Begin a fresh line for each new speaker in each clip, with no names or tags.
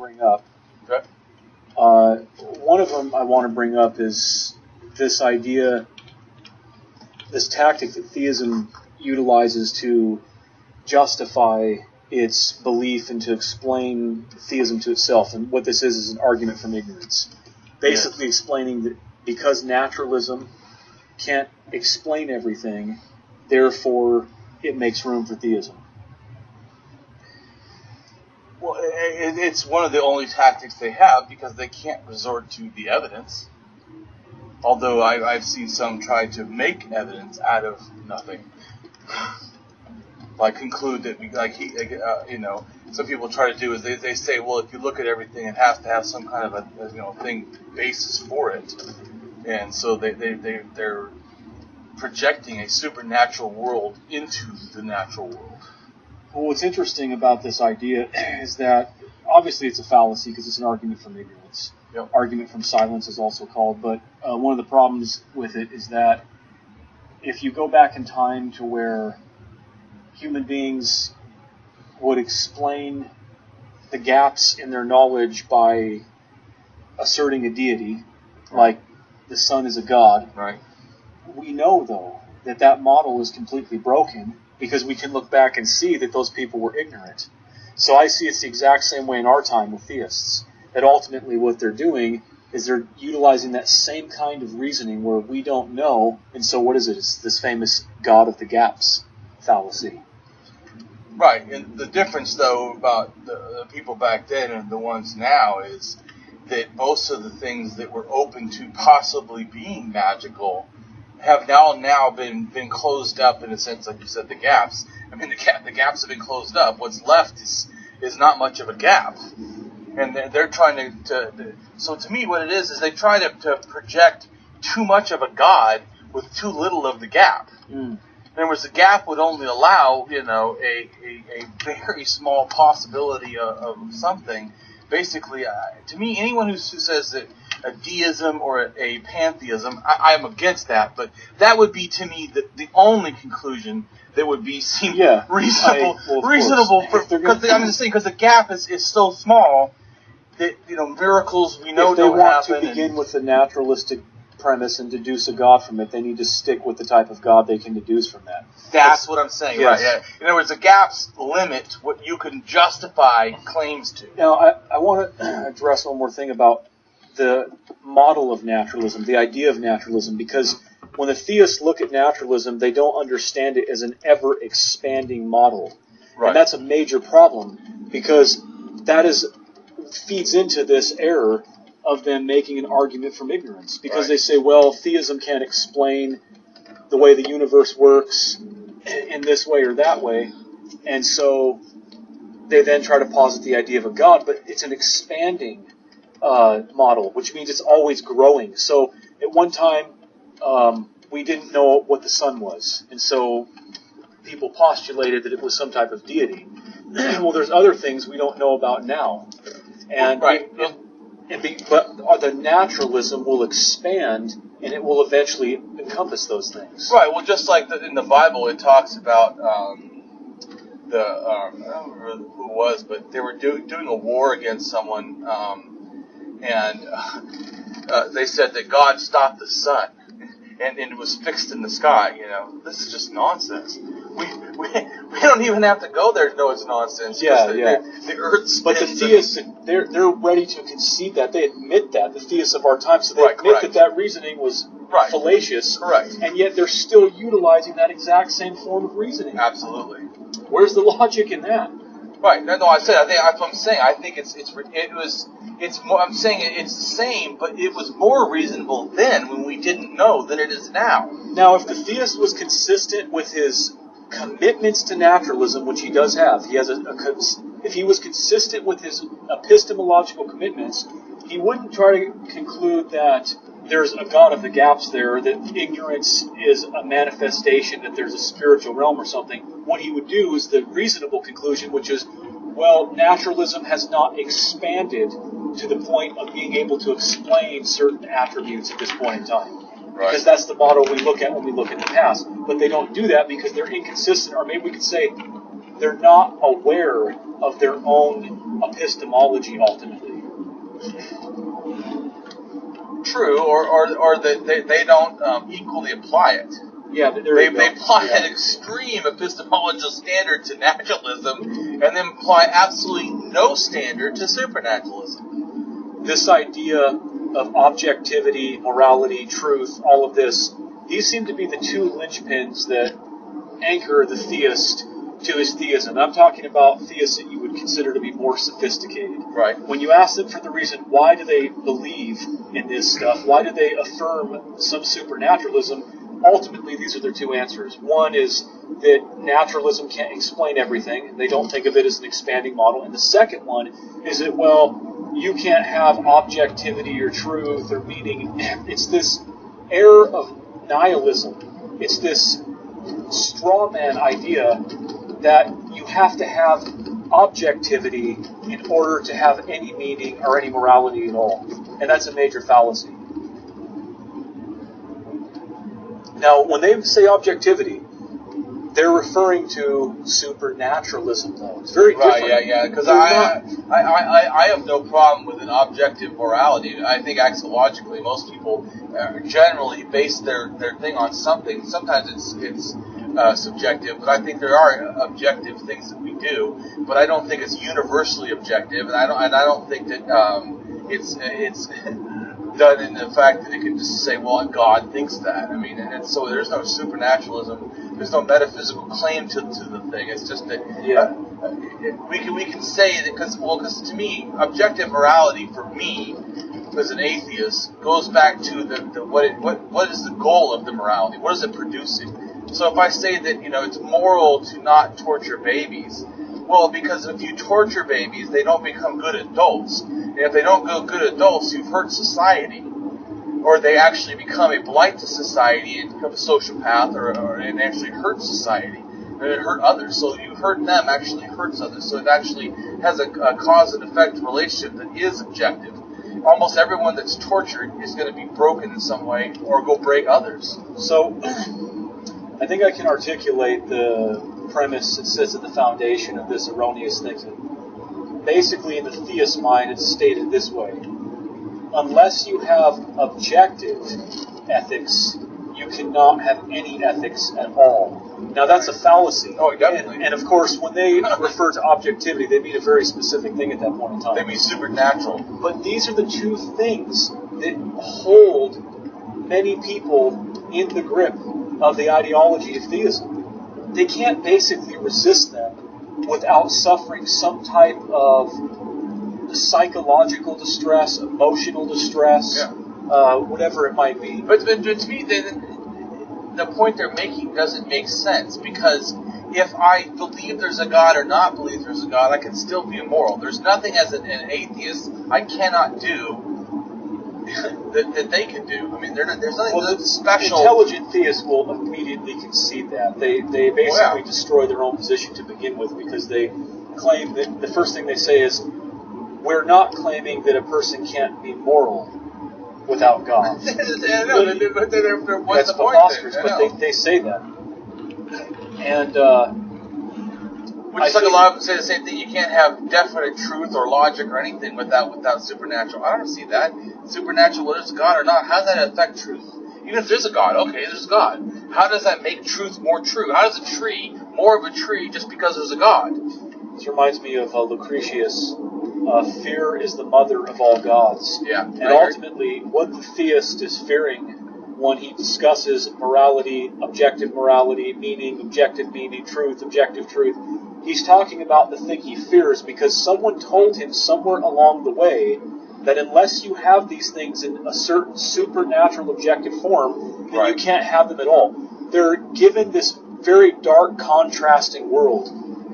bring up.
Okay.
One of them I want to bring up is this idea, this tactic that theism utilizes to justify its belief and to explain theism to itself. And what this is an argument from ignorance. Basically explaining that because naturalism can't explain everything, therefore it makes room for theism.
Well, it's one of the only tactics they have because they can't resort to the evidence. Although I've seen some try to make evidence out of nothing. Like conclude that, some people try to do is they say, well, if you look at everything, it has to have some kind of a basis for it, and so they're projecting a supernatural world into the natural world.
Well, what's interesting about this idea is that obviously it's a fallacy because it's an argument from ignorance.
Yep.
Argument from silence is also called, but one of the problems with it is that if you go back in time to where human beings would explain the gaps in their knowledge by asserting a deity, like the sun is a god.
Right.
We know, though, that model is completely broken because we can look back and see that those people were ignorant. So I see it's the exact same way in our time with theists, that ultimately what they're doing is they're utilizing that same kind of reasoning where we don't know, and so what is it? It's this famous God of the gaps fallacy.
Right, and the difference, though, about the people back then and the ones now is that most of the things that were open to possibly being magical have now been closed up in a sense, like you said, the gaps. I mean, the gaps have been closed up. What's left is not much of a gap. And they're trying to so to me what it is they try to project too much of a God with too little of the gap. In other words, the gap would only allow, a very small possibility of something. Basically, to me, anyone who says that a deism or a pantheism, I'm against that, but that would be, to me, the only conclusion that would seem reasonable. Because the gap is so small that, miracles we know don't happen.
If they want to begin with the naturalistic premise and deduce a God from it, they need to stick with the type of God they can deduce from that.
That's what I'm saying,
yes.
Right? Yeah. In other words, the gaps limit what you can justify claims to.
Now, I want to address one more thing about the model of naturalism, the idea of naturalism, because when the theists look at naturalism, they don't understand it as an ever-expanding model.
Right.
And that's a major problem, because that feeds into this error of them making an argument from ignorance. Because they say, well, theism can't explain the way the universe works in this way or that way. And so they then try to posit the idea of a God, but it's an expanding model, which means it's always growing. So at one time, we didn't know what the sun was. And so people postulated that it was some type of deity. Well, there's other things we don't know about now. And but the naturalism will expand, and it will eventually encompass those things.
Right. Well, just like in the Bible, it talks about I don't remember who it was, but they were doing a war against someone, and they said that God stopped the sun, and it was fixed in the sky. This is just nonsense. We don't even have to go there to know it's nonsense. The Earth spins.
But the theists, they're ready to concede that. They admit that, the theists of our time. So they admit that reasoning was fallacious.
Correct.
And yet they're still utilizing that exact same form of reasoning.
Absolutely.
Where's the logic in that?
Right. No, I think that's what I'm saying. I think it's more. I'm saying it's the same, but it was more reasonable then when we didn't know than it is now.
Now, if the theist was consistent with his commitments to naturalism, which he does have, if he was consistent with his epistemological commitments, he wouldn't try to conclude that there's a God of the gaps there, that ignorance is a manifestation, that there's a spiritual realm or something. What he would do is the reasonable conclusion, which is, well, naturalism has not expanded to the point of being able to explain certain attributes at this point in time.
Right.
Because that's the model we look at when we look at the past. But they don't do that because they're inconsistent. Or maybe we could say they're not aware of their own epistemology ultimately.
True, or that they don't equally apply it.
Yeah,
they apply an extreme epistemological standard to naturalism and then apply absolutely no standard to supernaturalism.
This idea of objectivity, morality, truth, all of this, these seem to be the two linchpins that anchor the theist to his theism. I'm talking about theists that you would consider to be more sophisticated.
Right.
When you ask them for the reason, why do they believe in this stuff? Why do they affirm some supernaturalism? Ultimately, these are their two answers. One is that naturalism can't explain everything. They don't think of it as an expanding model. And the second one is that, well, you can't have objectivity or truth or meaning. It's this air of nihilism. It's this straw man idea that you have to have objectivity in order to have any meaning or any morality at all. And that's a major fallacy. Now, when they say objectivity, they're referring to supernaturalism, though. It's very different.
Right, yeah. Because I have no problem with an objective morality. I think axiologically, most people generally base their thing on something. Sometimes it's subjective, but I think there are objective things that we do. But I don't think it's universally objective, and I don't think that it's done in the fact that it can just say, well, God thinks that. I mean, and so there's no supernaturalism. There's no metaphysical claim to the thing. It's just that we can say that because to me, objective morality for me as an atheist goes back to what is the goal of the morality? What is it producing? So if I say that it's moral to not torture babies, well, because if you torture babies, they don't become good adults. And if they don't go good adults, you've hurt society. Or they actually become a blight to society and become a sociopath and actually hurt society. And it hurt others. So you hurt them actually hurts others. So it actually has a cause and effect relationship that is objective. Almost everyone that's tortured is going to be broken in some way or go break others.
So I think I can articulate the premise that sits at the foundation of this erroneous thinking. Basically, in the theist mind, it's stated this way. Unless you have objective ethics, you cannot have any ethics at all. Now, that's a fallacy.
Oh, definitely.
And of course, when they refer to objectivity, they mean a very specific thing at that point in time.
They mean supernatural.
But these are the two things that hold many people in the grip of the ideology of theism. They can't basically resist them without suffering some type of psychological distress, emotional distress, whatever it might be.
But to me, the point they're making doesn't make sense, because if I believe there's a God or not believe there's a God, I can still be immoral. There's nothing as an atheist I cannot do that they can do. I mean, there's nothing special.
Intelligent theists will immediately concede that. They basically destroy their own position to begin with, because they claim that the first thing they say is, we're not claiming that a person can't be moral without God.
That's
preposterous, but they say that. And
which is like a lot of them say the same thing. You can't have definite truth or logic or anything without supernatural. I don't see that. Supernatural, whether it's God or not, how does that affect truth? Even if there's a God, okay, there's a God. How does that make truth more true? How does a tree more of a tree just because there's a God?
This reminds me of Lucretius. Fear is the mother of all gods.
Yeah.
And ultimately, what the theist is fearing when he discusses morality, objective morality, meaning, objective meaning, truth, objective truth, he's talking about the thing he fears because someone told him somewhere along the way that unless you have these things in a certain supernatural objective form, then you can't have them at all. They're given this very dark, contrasting world.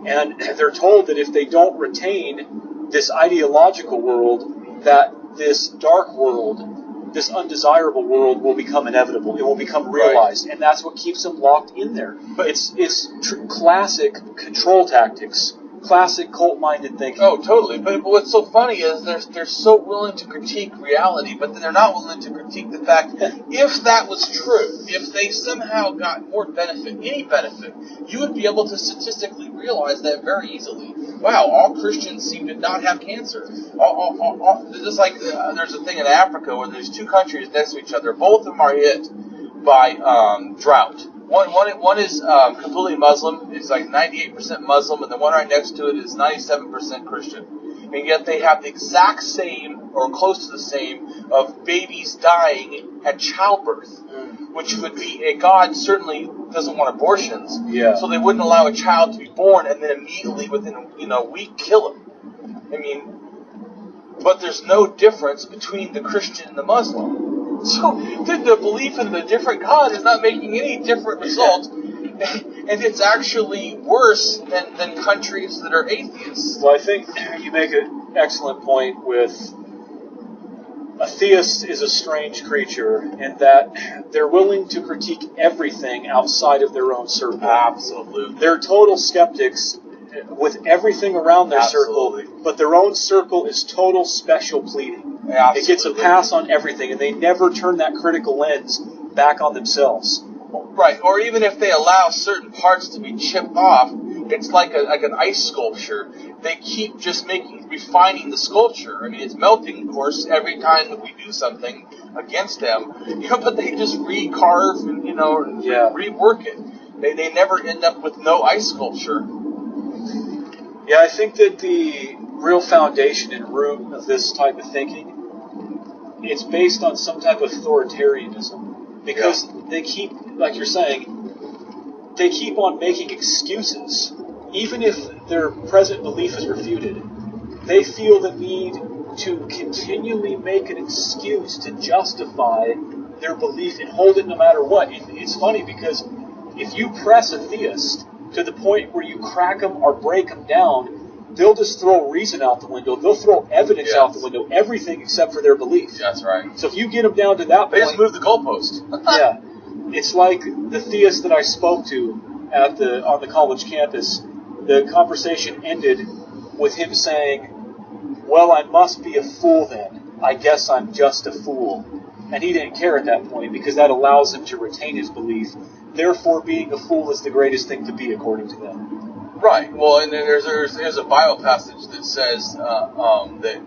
And they're told that if they don't retain this ideological world, that this dark world, this undesirable world will become inevitable. It will become realized. And that's what keeps them locked in there. But it's classic control tactics classic cult-minded thinking.
Oh, totally. But what's so funny is they're so willing to critique reality, but then they're not willing to critique the fact that if that was true, if they somehow got more benefit, any benefit, you would be able to statistically realize that very easily. Wow, all Christians seem to not have cancer. Just like there's a thing in Africa where there's two countries next to each other. Both of them are hit by drought. One is completely Muslim. It's like 98% Muslim, and the one right next to it is 97% Christian. And yet they have the exact same, or close to the same, of babies dying at childbirth, which would be God certainly doesn't want abortions, so they wouldn't allow a child to be born and then immediately within a week kill him. I mean, but there's no difference between the Christian and the Muslim. So the belief in the different God is not making any different result, and it's actually worse than countries that are atheists.
Well, I think you make an excellent point with a theist is a strange creature in that they're willing to critique everything outside of their own circle.
Absolutely.
They're total skeptics with everything around their circle, but their own circle is total special pleading.
Absolutely.
It gets a pass on everything, and they never turn that critical lens back on themselves.
Right, or even if they allow certain parts to be chipped off, it's like an ice sculpture. They keep just refining the sculpture. I mean, it's melting, of course, every time that we do something against them. But they just recarve and rework it. They never end up with no ice sculpture.
Yeah, I think that the real foundation and root of this type of thinking, it's based on some type of authoritarianism. Because they keep, like you're saying, they keep on making excuses. Even if their present belief is refuted, they feel the need to continually make an excuse to justify their belief and hold it no matter what. It's funny because if you press a theist to the point where you crack them or break them down, they'll just throw reason out the window. They'll throw evidence out the window. Everything except for their belief.
That's right.
So if you get them down to that point...
They just move the goalpost.
Yeah. It's like the theist that I spoke to on the college campus. The conversation ended with him saying, well, I must be a fool then. I guess I'm just a fool. And he didn't care at that point because that allows him to retain his belief. Therefore, being a fool is the greatest thing to be, according to them.
Right. Well, and then there's a Bible passage that says that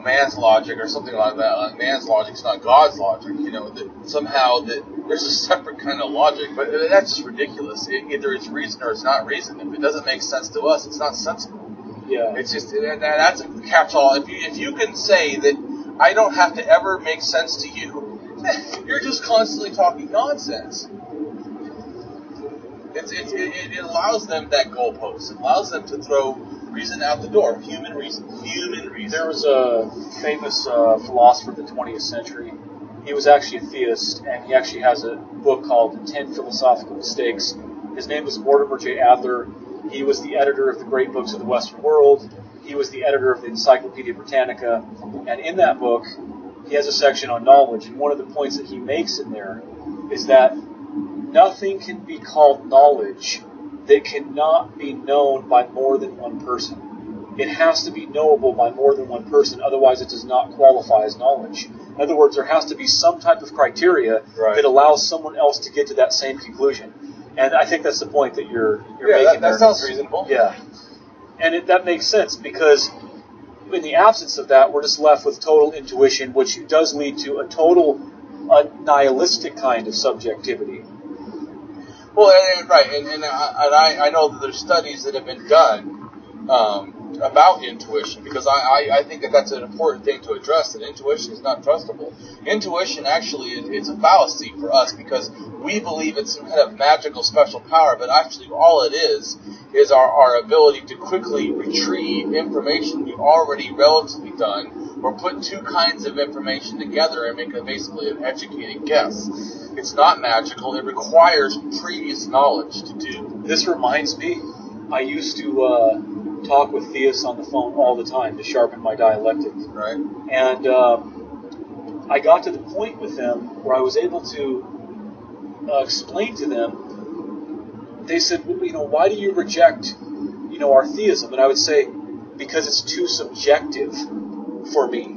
man's logic or something like that. Like man's logic is not God's logic. That somehow that there's a separate kind of logic, but that's just ridiculous. Either it's reason or it's not reason. If it doesn't make sense to us, it's not sensible.
Yeah.
It's just that's a catch-all. If you can say that I don't have to ever make sense to you, you're just constantly talking nonsense. It allows them that goalpost. It allows them to throw reason out the door. Human reason.
There was a famous philosopher of the 20th century. He was actually a theist, and he actually has a book called 10 Philosophical Mistakes. His name was Mortimer J. Adler. He was the editor of the Great Books of the Western World. He was the editor of the Encyclopedia Britannica. And in that book, he has a section on knowledge. And one of the points that he makes in there is that nothing can be called knowledge that cannot be known by more than one person. It has to be knowable by more than one person, otherwise it does not qualify as knowledge. In other words, there has to be some type of criteria that allows someone else to get to that same conclusion. And I think that's the point that you're making.
That sounds reasonable.
Yeah. And that makes sense, because in the absence of that, we're just left with total intuition, which does lead to a nihilistic kind of subjectivity.
Well, and I know that there's studies that have been done about intuition, because I think that that's an important thing to address, that intuition is not trustable. Intuition actually it's a fallacy for us, because we believe it's some kind of magical special power, but actually all it is our ability to quickly retrieve information we've already relatively done, or put two kinds of information together and make basically an educated guess. It's not magical. It requires previous knowledge to do.
This reminds me, I used to talk with theists on the phone all the time to sharpen my dialectic.
Right.
And I got to the point with them where I was able to explain to them. They said, why do you reject, our theism, and I would say, because it's too subjective for me.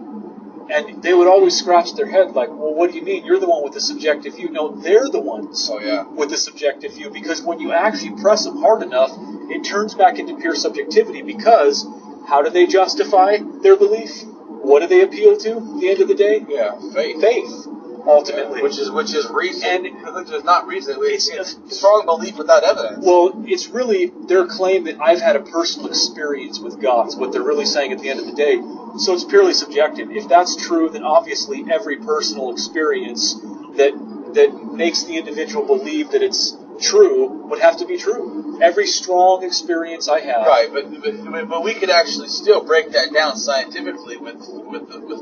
And they would always scratch their head like, well, what do you mean? You're the one with the subjective view. No, they're the ones with the subjective view, because when you actually press them hard enough, it turns back into pure subjectivity, because how do they justify their belief? What do they appeal to at the end of the day?
Yeah, faith.
Faith, ultimately.
Yeah, which is reason.
And
which is not reason. It's strong belief without evidence.
Well, it's really their claim that I've had a personal experience with God is what they're really saying at the end of the day. So it's purely subjective. If that's true, then obviously every personal experience that makes the individual believe that it's true would have to be true. Every strong experience I have.
Right, but we could actually still break that down scientifically with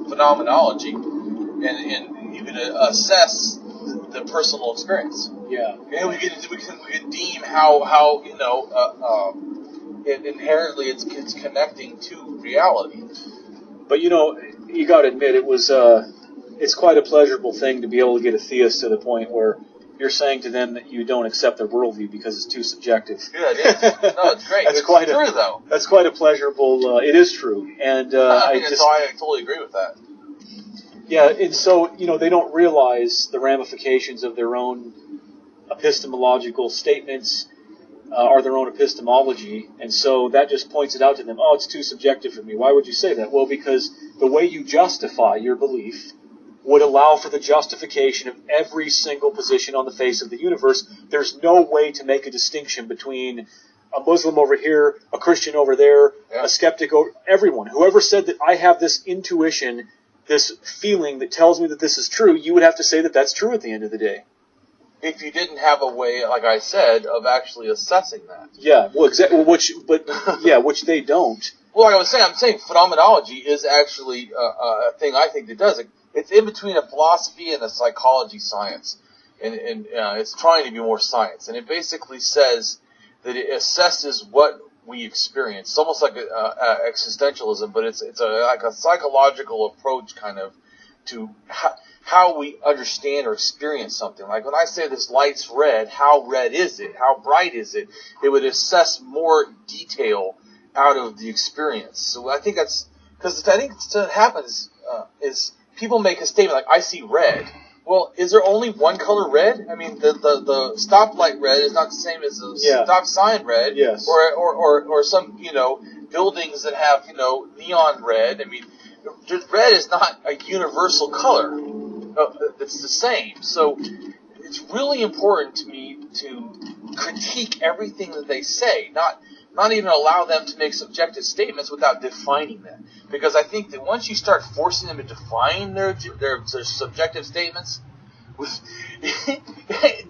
phenomenology, and you could assess the personal experience.
Yeah.
And we could deem how inherently it's connecting to reality.
But you got to admit, it's quite a pleasurable thing to be able to get a theist to the point where you're saying to them that you don't accept their worldview because it's too subjective.
Yeah, it is. No, it's great. It's true, though.
That's quite a pleasurable. It is true, and
I totally agree with that.
Yeah, and so they don't realize the ramifications of their own epistemological statements or their own epistemology, and so that just points it out to them. Oh, it's too subjective for me. Why would you say that? Well, because the way you justify your belief would allow for the justification of every single position on the face of the universe. There's no way to make a distinction between a Muslim over here, a Christian over there, a skeptic over everyone. Whoever said that I have this intuition, this feeling that tells me that this is true, you would have to say that that's true at the end of the day.
If you didn't have a way, like I said, of actually assessing that.
Yeah, well, exactly. Which they don't.
Well, like I was saying, I'm saying phenomenology is actually a thing I think that does it. It's in between a philosophy and a psychology science, and it's trying to be more science. And it basically says that it assesses what we experience. It's almost like existentialism, but it's like a psychological approach, kind of, to how we understand or experience something. Like when I say this light's red, how red is it? How bright is it? It would assess more detail out of the experience. So I think that's because I think what happens is people make a statement like, I see red. Well, is there only one color red? I mean, the stoplight red is not the same as the stop sign red.
Yes.
Or some, buildings that have, neon red. I mean, red is not a universal color. It's the same. So it's really important to me to critique everything that they say, not even allow them to make subjective statements without defining them. Because I think that once you start forcing them to define their subjective statements,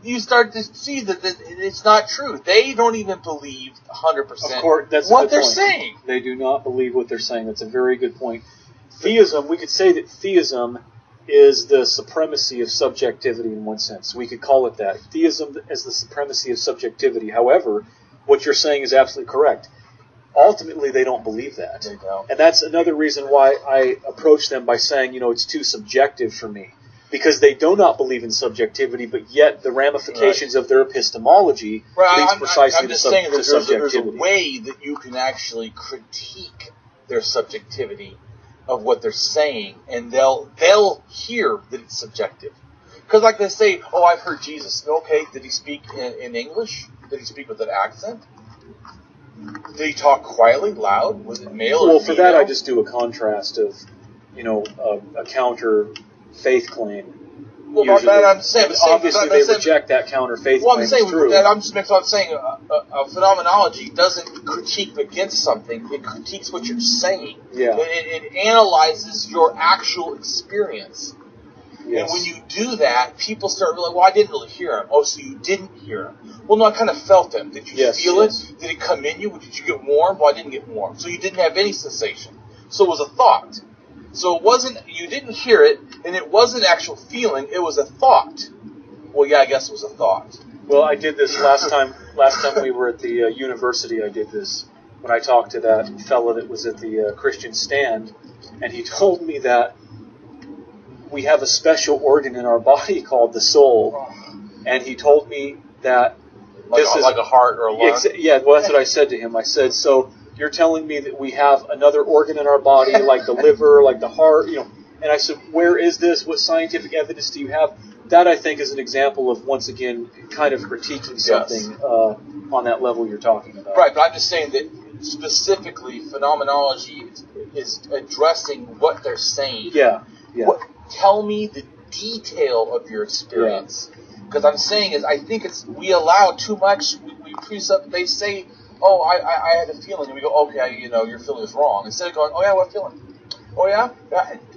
you start to see that it's not true. They don't even believe 100%
of course, that's
what they're saying.
They do not believe what they're saying. That's a very good point. Theism, we could say that theism is the supremacy of subjectivity in one sense. We could call it that. Theism is the supremacy of subjectivity. However, what you're saying is absolutely correct. Ultimately, they don't believe that.
They don't.
And that's another reason why I approach them by saying, it's too subjective for me. Because they do not believe in subjectivity, but yet the ramifications of their epistemology leads precisely to subjectivity.
There's a way that you can actually critique their subjectivity of what they're saying, and they'll hear that it's subjective. Because like they say, oh, I've heard Jesus. Okay, did he speak in English? Did he speak with an accent? Did he talk quietly, loud? Was it male or female?
Well, for that I just do a contrast of, a counter faith claim.
Well, that I'm saying.
Obviously, they reject that counter faith claim.
I'm saying phenomenology doesn't critique against something; it critiques what you're saying.
Yeah.
It analyzes your actual experience.
Yes.
And when you do that, people start like, well, I didn't really hear him. Oh, so you didn't hear him. Well, no, I kind of felt him. Did you feel it? Did it come in you? Did you get warm? Well, I didn't get warm. So you didn't have any sensation. So it was a thought. So it wasn't, you didn't hear it, and it wasn't actual feeling, it was a thought. Well, yeah, I guess it was a thought.
Well, I did this last time we were at the university. I did this when I talked to that fellow that was at the Christian stand, and he told me that we have a special organ in our body called the soul, and he told me that
like a heart or a lung.
Yeah, well, that's what I said to him. I said, so you're telling me that we have another organ in our body, like the liver, like the heart, And I said, where is this? What scientific evidence do you have? That, I think, is an example of, once again, kind of critiquing something on that level you're talking about.
Right, but I'm just saying that specifically phenomenology is addressing what they're saying.
Yeah.
Tell me the detail of your experience. Because I'm saying is, I think we allow too much. We presupp. They say, "Oh, I had a feeling," and we go, "Okay, your feeling is wrong." Instead of going, "Oh yeah, what feeling? Oh yeah,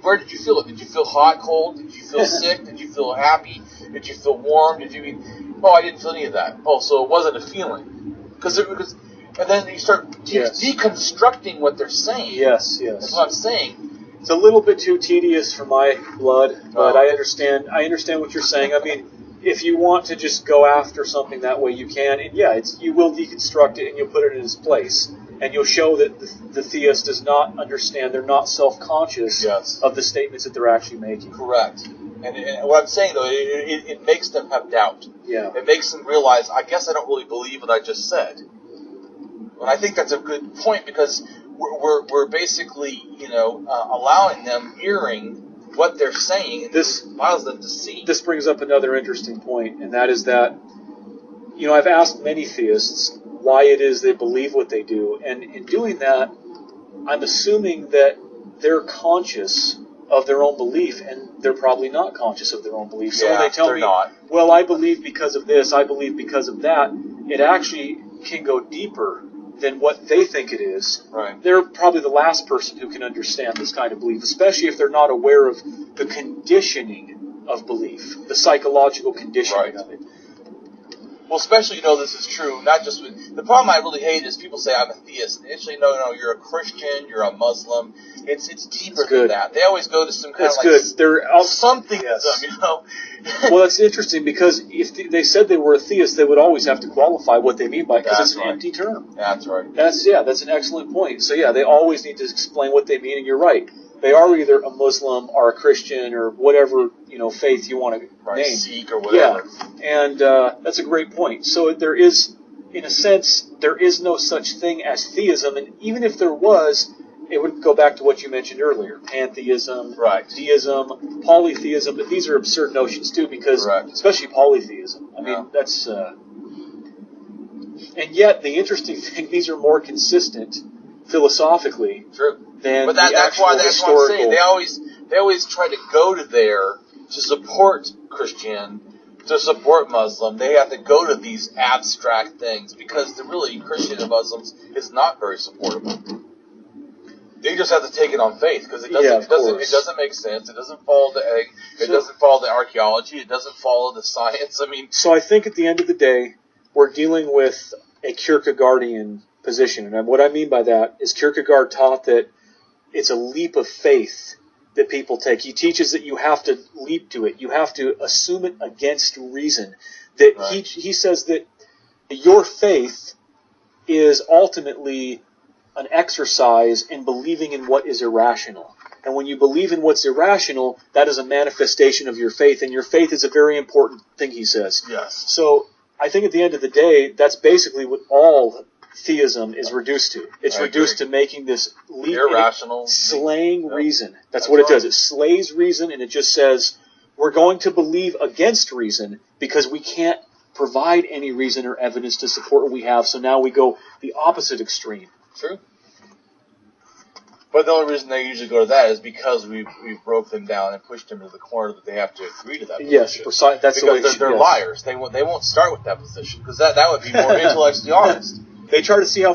where did you feel it? Did you feel hot, cold? Did you feel sick? Did you feel happy? Did you feel warm? Did you? Oh, I didn't feel any of that. Oh, so it wasn't a feeling because and then you start deconstructing what they're saying.
Yes.
That's what I'm saying.
It's a little bit too tedious for my blood, but I understand what you're saying. I mean, if you want to just go after something that way, you can. And you will deconstruct it and you'll put it in its place. And you'll show that the theist does not understand, they're not self-conscious of the statements that they're actually making.
Correct. And what I'm saying, though, it makes them have doubt.
Yeah.
It makes them realize, I guess I don't really believe what I just said. And I think that's a good point because we're basically, allowing them hearing what they're saying, and this allows them to see.
This brings up another interesting point, and that is that, I've asked many theists why it is they believe what they do, and in doing that, I'm assuming that they're conscious of their own belief, and they're probably not conscious of their own belief. So when they tell me, well, I believe because of this, I believe because of that, it actually can go deeper than what they think it is.
Right.
They're probably the last person who can understand this kind of belief, especially if they're not aware of the conditioning of belief, the psychological conditioning of it.
Well, especially, this is true, not just with... The problem I really hate is people say, I'm a theist. And actually, no, you're a Christian, you're a Muslim. It's deeper than that. They always go to some kind of
good. They're
something
Well, that's interesting, because if they said they were a theist, they would always have to qualify what they mean by it, because it's an empty term.
That's right.
That's an excellent point. So, they always need to explain what they mean, and you're right. They are either a Muslim or a Christian or whatever, faith you want to name.
Sikh or whatever.
Yeah, and that's a great point. So there is, in a sense, there is no such thing as theism, and even if there was, it would go back to what you mentioned earlier, pantheism, deism, polytheism, but these are absurd notions too, because, especially polytheism, I mean, that's... and yet, the interesting thing, these are more consistent, philosophically,
but that's why I'm saying they always try to go to there to support Christian, to support Muslim. They have to go to these abstract things because the really Christian and Muslims is not very supportable. They just have to take it on faith because it doesn't make sense. It doesn't follow the egg. It doesn't follow the archaeology. It doesn't follow the science. I mean,
so I think at the end of the day, we're dealing with a Kierkegaardian position, and what I mean by that is Kierkegaard taught that it's a leap of faith that people take. He teaches that you have to leap to it. You have to assume it against reason. That he says that your faith is ultimately an exercise in believing in what is irrational. And when you believe in what's irrational, that is a manifestation of your faith. And your faith is a very important thing, he says.
Yes.
So I think at the end of the day, that's basically what all theism is reduced to. It's reduced to making this leap,
irrational,
slaying reason. That's what it does. It slays reason, and it just says, we're going to believe against reason because we can't provide any reason or evidence to support what we have, so now we go the opposite extreme.
True. But the only reason they usually go to that is because we've broke them down and pushed them to the corner that they have to agree to that position.
Yes, precisely. That's
because they're liars. They won't start with that position because that would be more intellectually honest.
They try to see how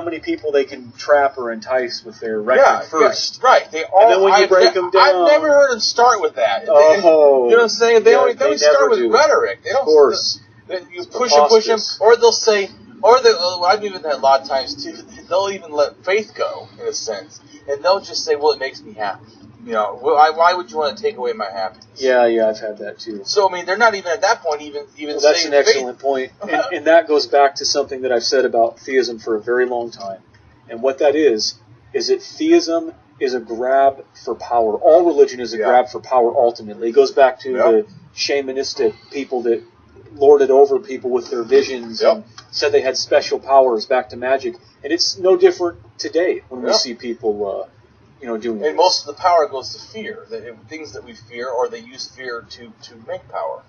many people they can trap or entice with their rhetoric first.
Yeah, right.
And then when you break them down,
I've never heard them start with that.
Oh,
you know what I'm saying? They always start with rhetoric. They don't.
Of course.
You push them, or they'll say, I've even had a lot of times too. They'll even let faith go in a sense, and they'll just say, "Well, it makes me happy." Why would you want to take away my happiness?
Yeah, I've had that too.
So, I mean, they're not even at that point even
well, that's an excellent point. And that goes back to something that I've said about theism for a very long time. And what that is that theism is a grab for power. All religion is a grab for power ultimately. It goes back to the shamanistic people that lorded over people with their visions and said they had special powers, back to magic. And it's no different today when we see people, doing
And most of the power goes to fear. Things that we fear, or they use fear to make power.